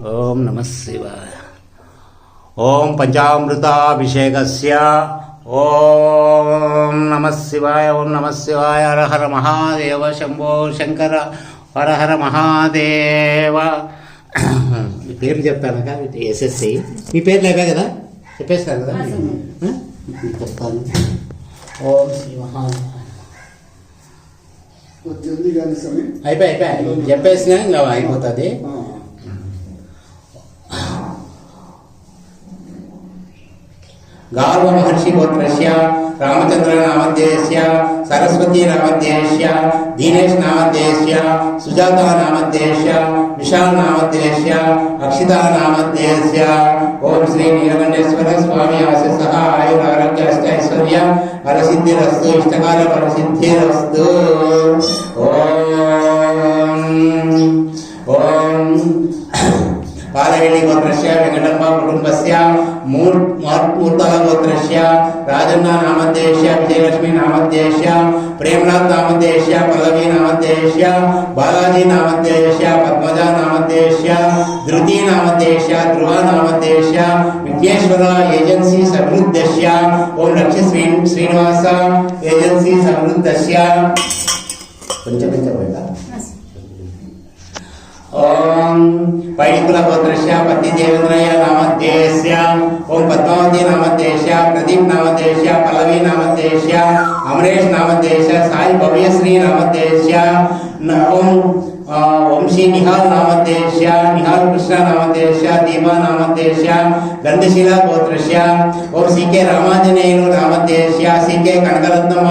ఓం నమ శివాయ. ఓం పంచామృతాభిషేకస్య. ఓం నమ శివాయ. ఓం నమ శివాయ. హర హర మహాదేవ. శంభో శంకర. హర హర మహాదేవ. మీ పేరు చెప్తాను కదా, ఎస్ఎస్సి మీ పేరు లేవే కదా, చెప్పేస్తాను కదా చెప్తాను. ఓం శ్రీ మహాదేవ. అయిపోయి చెప్పేసిన ఇంకా అయిపోతుంది. గార్వ మహర్షి గోత్రస్య రామచంద్ర నామధ్యేయస్య సరస్వతి నామధ్యేయస్య దీనేష్ నామధ్యేయస్య సుజాత నామధ్యేయస్య విశాల్ నామధ్యేయస్య అక్షిత నామధ్యేయస్య. ఓం శ్రీ నీలకంఠేశ్వర స్వామి ఆశీస్స ఆయుర ఆరోగ్య అష్టైశ్వర్య వరసిద్ధిరస్తు ఇష్టకాల వరసిద్ధిరస్తు. ఓం పాలవేలి గోత్రస్య వెంకటప్ప కుటుంబస్య మూర్తల గోత్రస్య రాజన్న నామధ్యేయస్య విజయలక్ష్మి నామధ్యేయస్య ప్రేమనాథ్ నామధ్యేయస్య పల్లవి నామధ్యేయస్య బాలాజీ నామధ్యేయస్య పద్మజ నామధ్యేయస్య ధృతి నామధ్యేయస్య ధ్రువ నామధ్యేయస్య విఘ్నేశ్వర ఏజెన్సీ సమృద్ధస్య. ఓం లక్ష శ్రీనివాస ఏజెన్సీ సమృద్ధస్య. కొంచెం పోయిందా. ఓం పైడికుల గోత్రస్య పత్తి దేవేంద్రయ్య నామధ్యేయస్య. ఓం పద్మావతి నామధ్యేయస్య ప్రదీప్ నామధ్యేయస్య పల్లవి నామధ్యేయస్య అమరేష్ నామధ్యేయస్య సాయి భవ్యశ్రీ నామధ్యేయస్య. ఓం వంశీ నిహాల్ నామధ్యేయస్య నిహాల్ కృష్ణ నామధ్యేయస్య దీపా నామధ్యేయస్య గంధశీల గోత్రస్య. ఓం సికే రామాంజనేయులు నామధ్యేయస్య సికే కనకరత్నమ్మ